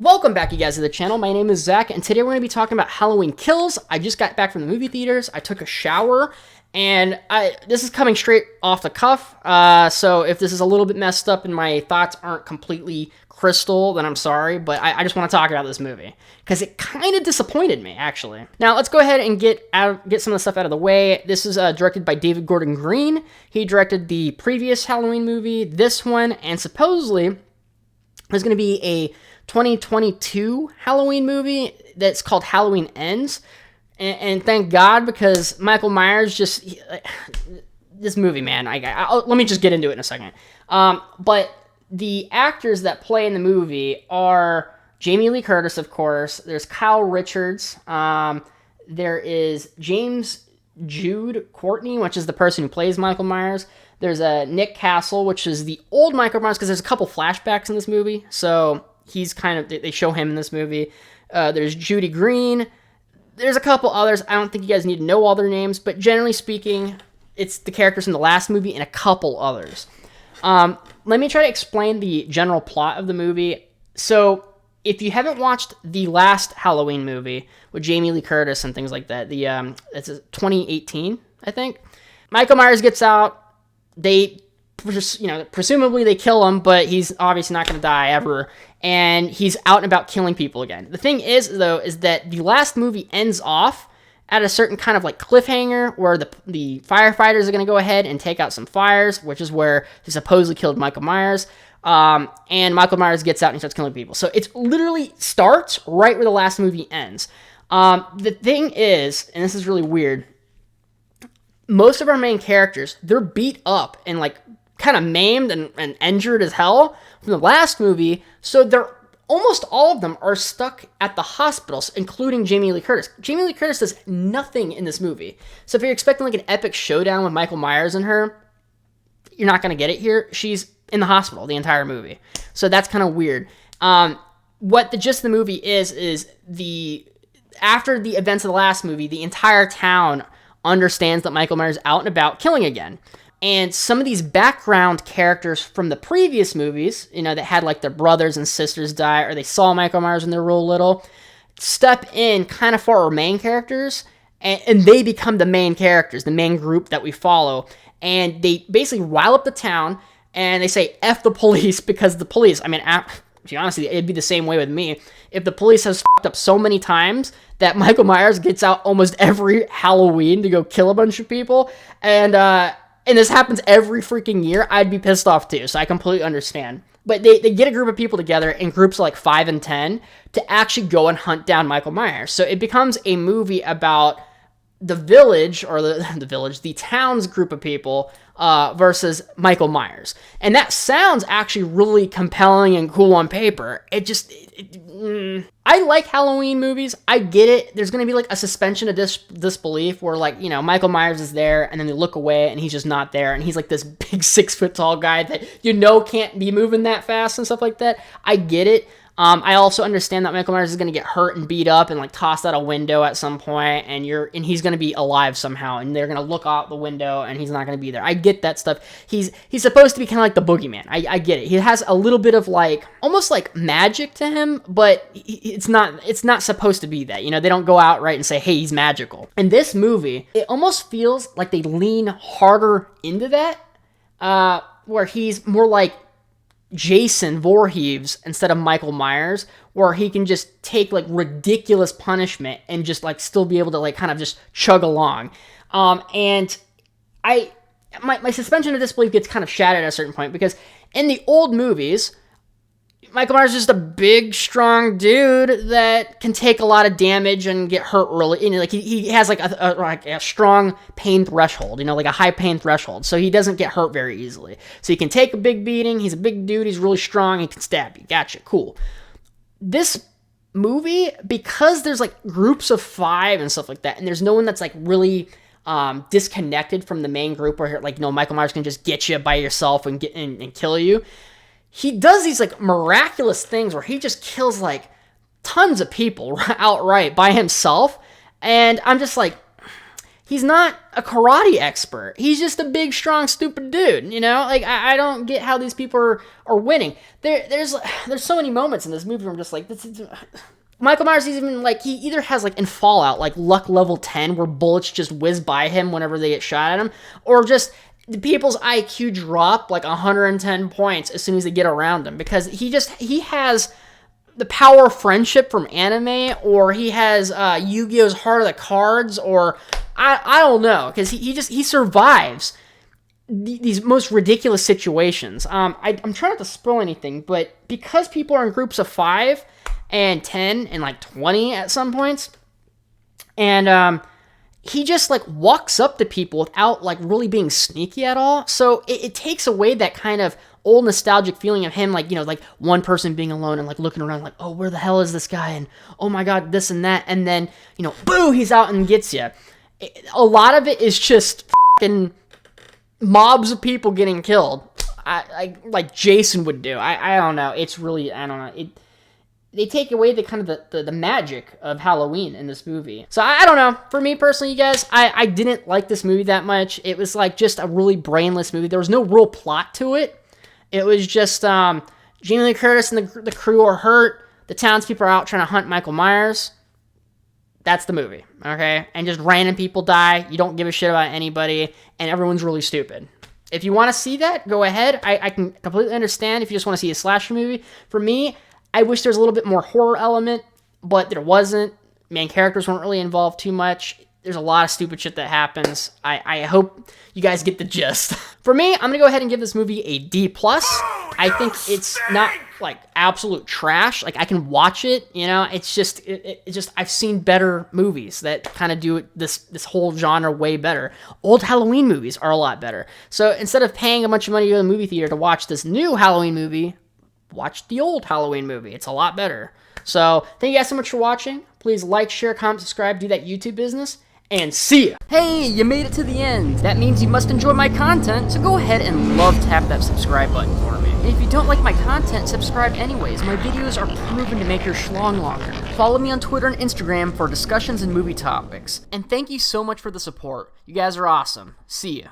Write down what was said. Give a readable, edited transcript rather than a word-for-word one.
Welcome back, you guys, to the channel. My name is Zach, and today we're going to be talking about Halloween Kills. I just got back from the movie theaters. I took a shower, and this is coming straight off the cuff. So if this is a little bit messed up and my thoughts aren't completely crystal, then I'm sorry. But I just want to talk about this movie because it kind of disappointed me, actually. Now let's go ahead and get some of the stuff out of the way. This is directed by David Gordon Green. He directed the previous Halloween movie, this one, and supposedly there's going to be a 2022 Halloween movie that's called Halloween Ends, and thank God, because Michael Myers this movie, man. Let me just get into it in a second. But the actors that play in the movie are Jamie Lee Curtis, of course. There's Kyle Richards. There is James Jude Courtney, which is the person who plays Michael Myers. There's Nick Castle, which is the old Michael Myers, because there's a couple flashbacks in this movie, so he's they show him in this movie. There's Judy Green. There's a couple others. I don't think you guys need to know all their names, but generally speaking, it's the characters from the last movie and a couple others. Let me try to explain the general plot of the movie. So, if you haven't watched the last Halloween movie with Jamie Lee Curtis and things like that, it's 2018, I think. Michael Myers gets out. Presumably they kill him, but he's obviously not going to die ever, and he's out and about killing people again. The thing is, though, is that the last movie ends off at a certain kind of like cliffhanger where the firefighters are going to go ahead and take out some fires, which is where he supposedly killed Michael Myers, and Michael Myers gets out and he starts killing people. So it literally starts right where the last movie ends. The thing is, and this is really weird, most of our main characters, they're beat up and like kind of maimed and injured as hell from the last movie, so they're almost all of them are stuck at the hospitals, including Jamie Lee Curtis. Jamie Lee Curtis does nothing in this movie, so if you're expecting like an epic showdown with Michael Myers and her, you're not going to get it here. She's in the hospital the entire movie, so that's kind of weird. What the gist of the movie is after the events of the last movie, the entire town understands that Michael Myers is out and about killing again. And some of these background characters from the previous movies, that had like their brothers and sisters die, or they saw Michael Myers when they were real little, step in kind of for our main characters, and they become the main characters, the main group that we follow. And they basically rile up the town, and they say, F the police, because the police, honestly, it'd be the same way with me. If the police has fucked up so many times that Michael Myers gets out almost every Halloween to go kill a bunch of people, and this happens every freaking year, I'd be pissed off too, so I completely understand. But they get a group of people together in groups of like 5 and 10 to actually go and hunt down Michael Myers. So it becomes a movie about the village, or the town's group of people versus Michael Myers. And that sounds actually really compelling and cool on paper. I like Halloween movies. I get it. There's going to be like a suspension of disbelief where Michael Myers is there and then they look away and he's just not there. And he's like this big 6-foot tall guy that can't be moving that fast and stuff like that. I get it. I also understand that Michael Myers is going to get hurt and beat up and like tossed out a window at some point, and he's going to be alive somehow, and they're going to look out the window and he's not going to be there. I get that stuff. He's supposed to be kind of like the boogeyman. I get it. He has a little bit of like almost like magic to him, but it's not supposed to be that. They don't go out right and say, hey, he's magical. In this movie, it almost feels like they lean harder into that, where he's more like Jason Voorhees instead of Michael Myers, where he can just take like ridiculous punishment and just like still be able to like kind of just chug along. And my suspension of disbelief gets kind of shattered at a certain point, because in the old movies, Michael Myers is just a big, strong dude that can take a lot of damage and get hurt really. He has like a strong pain threshold, like a high pain threshold. So he doesn't get hurt very easily. So he can take a big beating. He's a big dude. He's really strong. He can stab you. Gotcha. Cool. This movie, because there's like groups of 5 and stuff like that, and there's no one that's like really disconnected from the main group, where like Michael Myers can just get you by yourself and kill you. He does these like miraculous things where he just kills like tons of people outright by himself, and I'm just like, he's not a karate expert. He's just a big, strong, stupid dude, you know? Like, I don't get how these people are winning. There's so many moments in this movie where I'm just like, Michael Myers is even, like, he either has, like, in Fallout, like, luck level 10, where bullets just whiz by him whenever they get shot at him, or just the people's IQ drop, like, 110 points as soon as they get around him, because he has the power of friendship from anime, or he has Yu-Gi-Oh's Heart of the Cards, or I don't know, because he survives these most ridiculous situations. I'm trying not to spoil anything, but because people are in groups of 5 and 10 and like 20 at some points, and he just like walks up to people without like really being sneaky at all. So it takes away that kind of old nostalgic feeling of him, like, you know, like one person being alone and like looking around like, oh, where the hell is this guy? And oh my God, this and that. And then, you know, boo, he's out and gets you. A lot of it is just fucking mobs of people getting killed. Like Jason would do. I don't know. It's really, I don't know. They take away the kind of the magic of Halloween in this movie. So I don't know. For me personally, you guys, I didn't like this movie that much. It was like just a really brainless movie. There was no real plot to it. It was just Jamie Lee Curtis and the crew are hurt. The townspeople are out trying to hunt Michael Myers. That's the movie, okay? And just random people die. You don't give a shit about anybody, and everyone's really stupid. If you want to see that, go ahead. I can completely understand if you just want to see a slasher movie. For me, I wish there was a little bit more horror element, but there wasn't. Main characters weren't really involved too much. There's a lot of stupid shit that happens. I hope you guys get the gist. For me, I'm going to go ahead and give this movie a D+. I think it's not like absolute trash. Like, I can watch it, you know. It's just I've seen better movies that kind of do this whole genre way better. Old Halloween movies are a lot better. So instead of paying a bunch of money to go to the movie theater to watch this new Halloween movie, watch the old Halloween movie. It's a lot better. So thank you guys so much for watching. Please like, share, comment, subscribe, do that YouTube business, and see ya. Hey, you made it to the end. That means you must enjoy my content, so go ahead and tap that subscribe button for me. And if you don't like my content, subscribe anyways. My videos are proven to make your schlong longer. Follow me on Twitter and Instagram for discussions and movie topics. And thank you so much for the support. You guys are awesome. See ya.